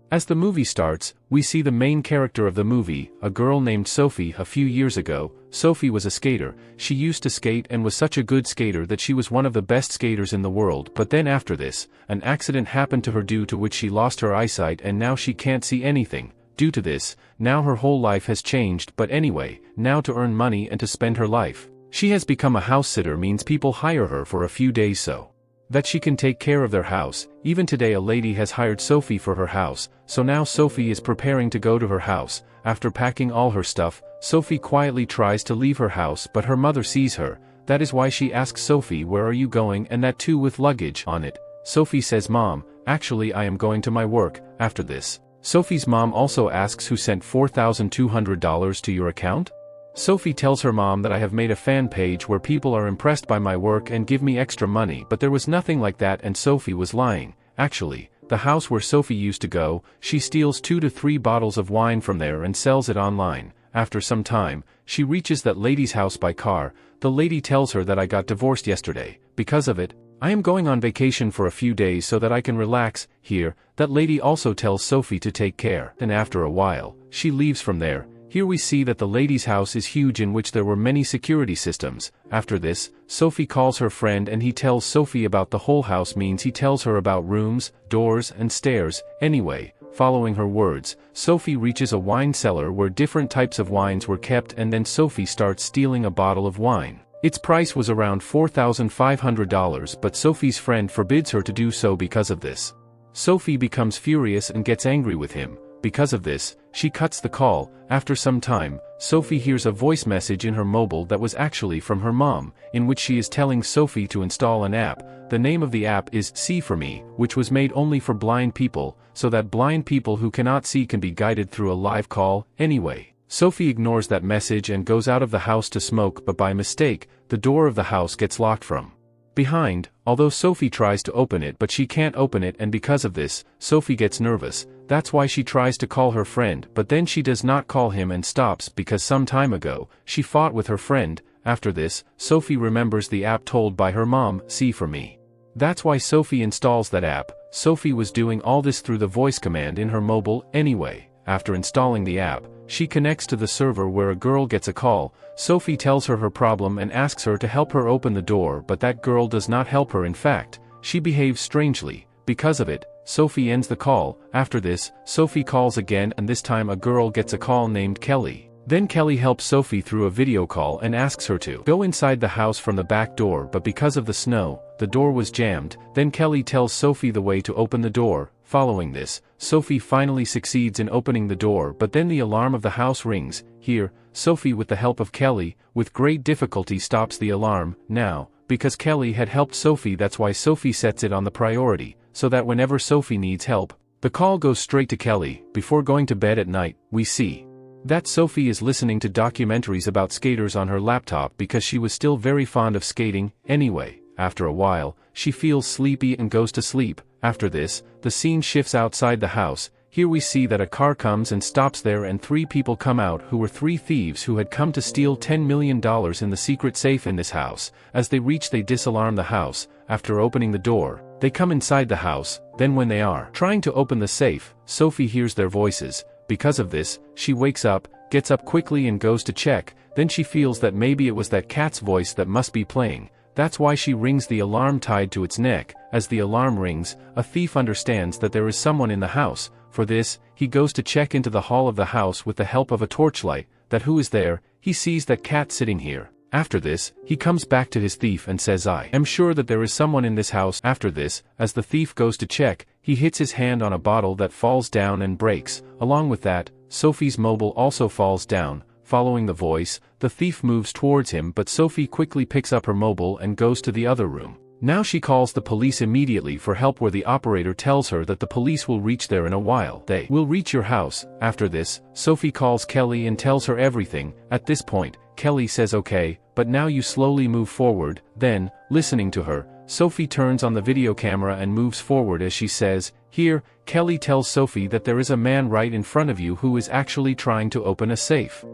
As the movie starts, we see the main character of the movie, a girl named Sophie. A few years ago, Sophie was a skater. She used to skate and was such a good skater that she was one of the best skaters in the world. But then after this, an accident happened to her due to which she lost her eyesight and now she can't see anything. Due to this, now her whole life has changed. But anyway, now to earn money and to spend her life, she has become a house sitter. Means people hire her for a few days so that she can take care of their house. Even today a lady has hired Sophie for her house, so now Sophie is preparing to go to her house. After packing all her stuff, Sophie quietly tries to leave her house but her mother sees her. That is why she asks Sophie, "Where are you going, and that too with luggage on it?" Sophie says, "Mom, actually I am going to my work." After this, Sophie's mom also asks, "Who sent $4,200 to your account?" Sophie tells her mom that I have made a fan page where people are impressed by my work and give me extra money, but there was nothing like that and Sophie was lying. Actually, the house where Sophie used to go, she steals 2 to 3 bottles of wine from there and sells it online. After some time, she reaches that lady's house by car. The lady tells her that I got divorced yesterday. Because of it, I am going on vacation for a few days so that I can relax here. That lady also tells Sophie to take care. And after a while, she leaves from there. Here we see that the lady's house is huge in which there were many security systems. After this, Sophie calls her friend and he tells Sophie about the whole house. Means he tells her about rooms, doors and stairs. Anyway, following her words, Sophie reaches a wine cellar where different types of wines were kept and then Sophie starts stealing a bottle of wine. Its price was around $4,500 but Sophie's friend forbids her to do so. Because of this, Sophie becomes furious and gets angry with him. Because of this, she cuts the call. After some time, Sophie hears a voice message in her mobile that was actually from her mom, in which she is telling Sophie to install an app. The name of the app is seeforme, which was made only for blind people, so that blind people who cannot see can be guided through a live call. Anyway, Sophie ignores that message and goes out of the house to smoke, but by mistake, the door of the house gets locked from behind, although Sophie tries to open it but she can't open it, and because of this, Sophie gets nervous. That's why she tries to call her friend, but then she does not call him and stops because some time ago, she fought with her friend. After this, Sophie remembers the app told by her mom, seeforme. That's why Sophie installs that app. Sophie was doing all this through the voice command in her mobile. Anyway, after installing the app, she connects to the server where a girl gets a call. Sophie tells her her problem and asks her to help her open the door, but that girl does not help her. In fact, she behaves strangely. Because of it, Sophie ends the call. After this, Sophie calls again and this time a girl gets a call named Kelly. Then Kelly helps Sophie through a video call and asks her to go inside the house from the back door, but because of the snow, the door was jammed. Then Kelly tells Sophie the way to open the door. Following this, Sophie finally succeeds in opening the door, but then the alarm of the house rings. Here, Sophie with the help of Kelly, with great difficulty stops the alarm. Now, because Kelly had helped Sophie, that's why Sophie sets it on the priority, so that whenever Sophie needs help, the call goes straight to Kelly. Before going to bed at night, we see that Sophie is listening to documentaries about skaters on her laptop because she was still very fond of skating. Anyway, after a while, she feels sleepy and goes to sleep. After this, the scene shifts outside the house. Here we see that a car comes and stops there and 3 people come out who were 3 thieves who had come to steal $10 million in the secret safe in this house. As they reach, they disalarm the house. After opening the door, they come inside the house. Then when they are trying to open the safe, Sophie hears their voices. Because of this, she wakes up, gets up quickly and goes to check. Then she feels that maybe it was that cat's voice that must be playing. That's why she rings the alarm tied to its neck. As the alarm rings, a thief understands that there is someone in the house. For this, he goes to check into the hall of the house with the help of a torchlight. That who is there, he sees that cat sitting here. After this, he comes back to his thief and says, "I am sure that there is someone in this house." After this, as the thief goes to check, he hits his hand on a bottle that falls down and breaks. Along with that, Sophie's mobile also falls down. Following the voice, the thief moves towards him, but Sophie quickly picks up her mobile and goes to the other room. Now she calls the police immediately for help, where the operator tells her that the police will reach there in a while. They will reach your house. After this, Sophie calls Kelly and tells her everything. At this point, Kelly says okay, but now you slowly move forward. Then, listening to her, Sophie turns on the video camera and moves forward as she says, "Here." Kelly tells Sophie that there is a man right in front of you who is actually trying to open a safe.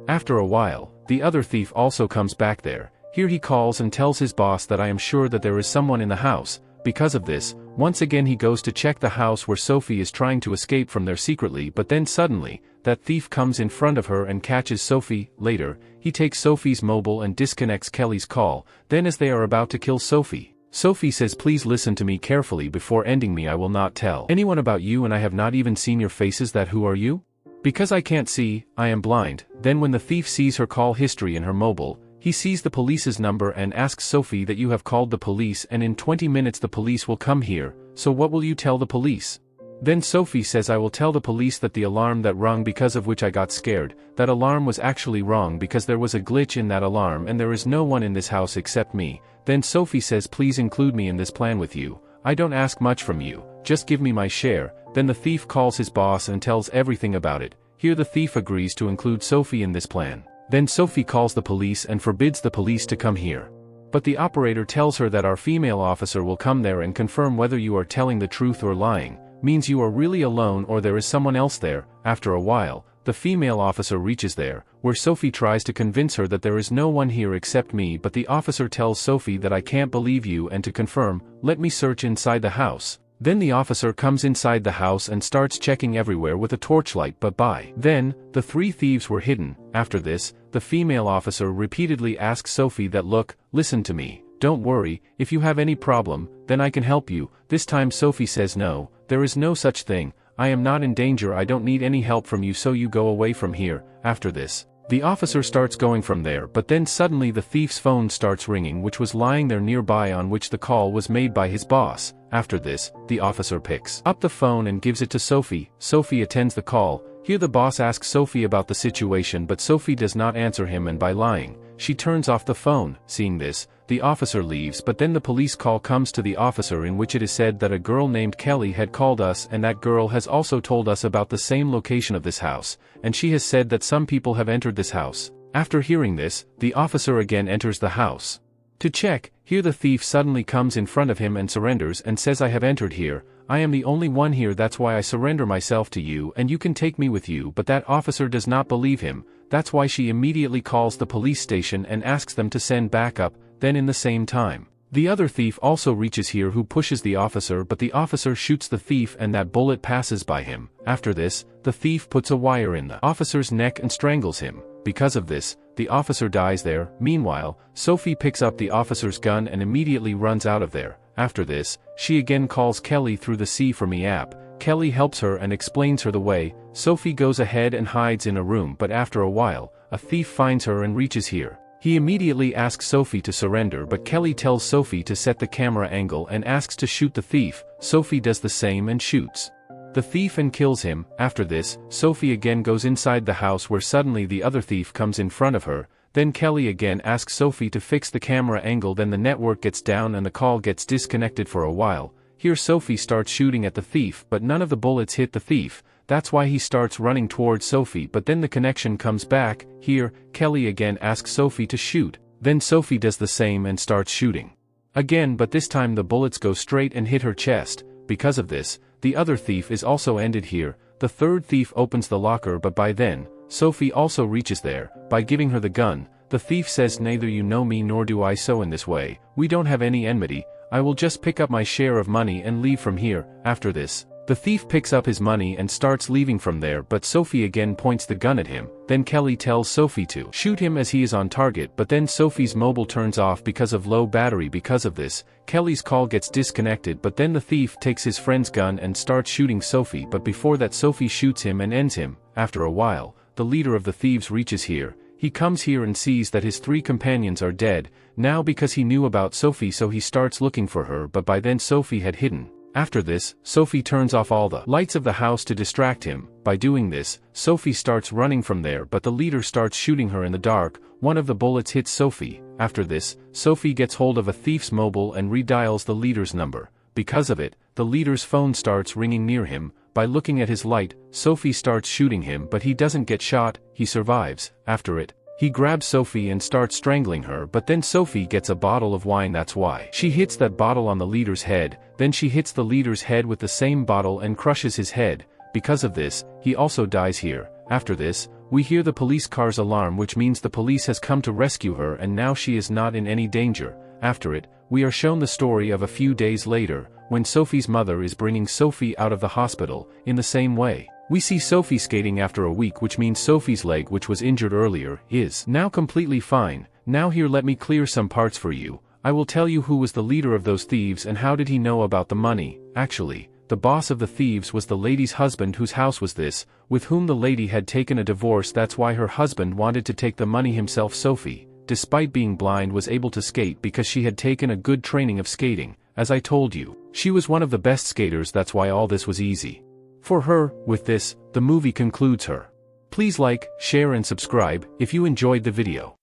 After a while, the other thief also comes back there. Here he calls and tells his boss that I am sure that there is someone in the house. Because of this, once again he goes to check the house where Sophie is trying to escape from there secretly, but then suddenly, that thief comes in front of her and catches Sophie. Later, he takes Sophie's mobile and disconnects Kelly's call. Then as they are about to kill Sophie, Sophie says, "Please listen to me carefully before ending me. I will not tell anyone about you, and I have not even seen your faces. That who are you? Because I can't see, I am blind." Then when the thief sees her call history in her mobile, he sees the police's number and asks Sophie that you have called the police and in 20 minutes the police will come here, so what will you tell the police? Then Sophie says, "I will tell the police that the alarm that rung because of which I got scared, that alarm was actually wrong because there was a glitch in that alarm and there is no one in this house except me." Then Sophie says, "Please include me in this plan with you. I don't ask much from you, just give me my share." Then the thief calls his boss and tells everything about it. Here the thief agrees to include Sophie in this plan. Then Sophie calls the police and forbids the police to come here. But the operator tells her that our female officer will come there and confirm whether you are telling the truth or lying, means you are really alone or there is someone else there. After a while, the female officer reaches there, where Sophie tries to convince her that there is no one here except me, but the officer tells Sophie that I can't believe you and to confirm, let me search inside the house. Then the officer comes inside the house and starts checking everywhere with a torchlight, but by then, the three thieves were hidden. After this, the female officer repeatedly asks Sophie that, "Look, listen to me, don't worry, if you have any problem, then I can help you." This time Sophie says, "No, there is no such thing, I am not in danger, I don't need any help from you, so you go away from here." After this, the officer starts going from there, but then suddenly the thief's phone starts ringing, which was lying there nearby, on which the call was made by his boss. After this, the officer picks up the phone and gives it to Sophie. Sophie attends the call. Here the boss asks Sophie about the situation, but Sophie does not answer him, and by lying, she turns off the phone. Seeing this, the officer leaves, but then the police call comes to the officer in which it is said that a girl named Kelly had called us, and that girl has also told us about the same location of this house, and she has said that some people have entered this house. After hearing this, the officer again enters the house to check. Here the thief suddenly comes in front of him and surrenders and says, "I have entered here, I am the only one here, that's why I surrender myself to you and you can take me with you." But that officer does not believe him. That's why she immediately calls the police station and asks them to send backup. Then in the same time, the other thief also reaches here, who pushes the officer, but the officer shoots the thief and that bullet passes by him. After this, the thief puts a wire in the officer's neck and strangles him. Because of this, the officer dies there. Meanwhile, Sophie picks up the officer's gun and immediately runs out of there. After this, she again calls Kelly through the seeforme app. Kelly helps her and explains her the way. Sophie goes ahead and hides in a room, but after a while, a thief finds her and reaches here. He immediately asks Sophie to surrender, but Kelly tells Sophie to set the camera angle and asks to shoot the thief. Sophie does the same and shoots the thief and kills him. After this, Sophie again goes inside the house, where suddenly the other thief comes in front of her. Then Kelly again asks Sophie to fix the camera angle, then the network gets down and the call gets disconnected for a while. Here Sophie starts shooting at the thief, but none of the bullets hit the thief. That's why he starts running towards Sophie, but then the connection comes back. Here, Kelly again asks Sophie to shoot. Then Sophie does the same and starts shooting again, but this time the bullets go straight and hit her chest. Because of this, the other thief is also ended here. The third thief opens the locker, but by then, Sophie also reaches there. By giving her the gun, the thief says, "Neither you know me nor do I, so in this way, we don't have any enmity. I will just pick up my share of money and leave from here." After this, the thief picks up his money and starts leaving from there, but Sophie again points the gun at him. Then Kelly tells Sophie to shoot him as he is on target, but then Sophie's mobile turns off because of low battery. Because of this, Kelly's call gets disconnected, but then the thief takes his friend's gun and starts shooting Sophie, but before that Sophie shoots him and ends him. After a while, the leader of the thieves reaches here. He comes here and sees that his three companions are dead. Now because he knew about Sophie, so he starts looking for her, but by then Sophie had hidden. After this, Sophie turns off all the lights of the house to distract him. By doing this, Sophie starts running from there, but the leader starts shooting her in the dark. One of the bullets hits Sophie. After this, Sophie gets hold of a thief's mobile and redials the leader's number. Because of it, the leader's phone starts ringing near him. By looking at his light, Sophie starts shooting him, but he doesn't get shot, he survives. After it, he grabs Sophie and starts strangling her, but then Sophie gets a bottle of wine. That's why she hits that bottle on the leader's head. Then she hits the leader's head with the same bottle and crushes his head. Because of this, he also dies here. After this, we hear the police car's alarm, which means the police has come to rescue her and now she is not in any danger. After it, we are shown the story of a few days later, when Sophie's mother is bringing Sophie out of the hospital. In the same way, we see Sophie skating after a week, which means Sophie's leg, which was injured earlier, is now completely fine. Now here let me clear some parts for you. I will tell you who was the leader of those thieves and how did he know about the money. Actually, the boss of the thieves was the lady's husband, whose house was this, with whom the lady had taken a divorce. That's why her husband wanted to take the money himself. Sophie, despite being blind, was able to skate because she had taken a good training of skating. As I told you, she was one of the best skaters. That's why all this was easy for her. With this, the movie concludes her. Please like, share and subscribe if you enjoyed the video.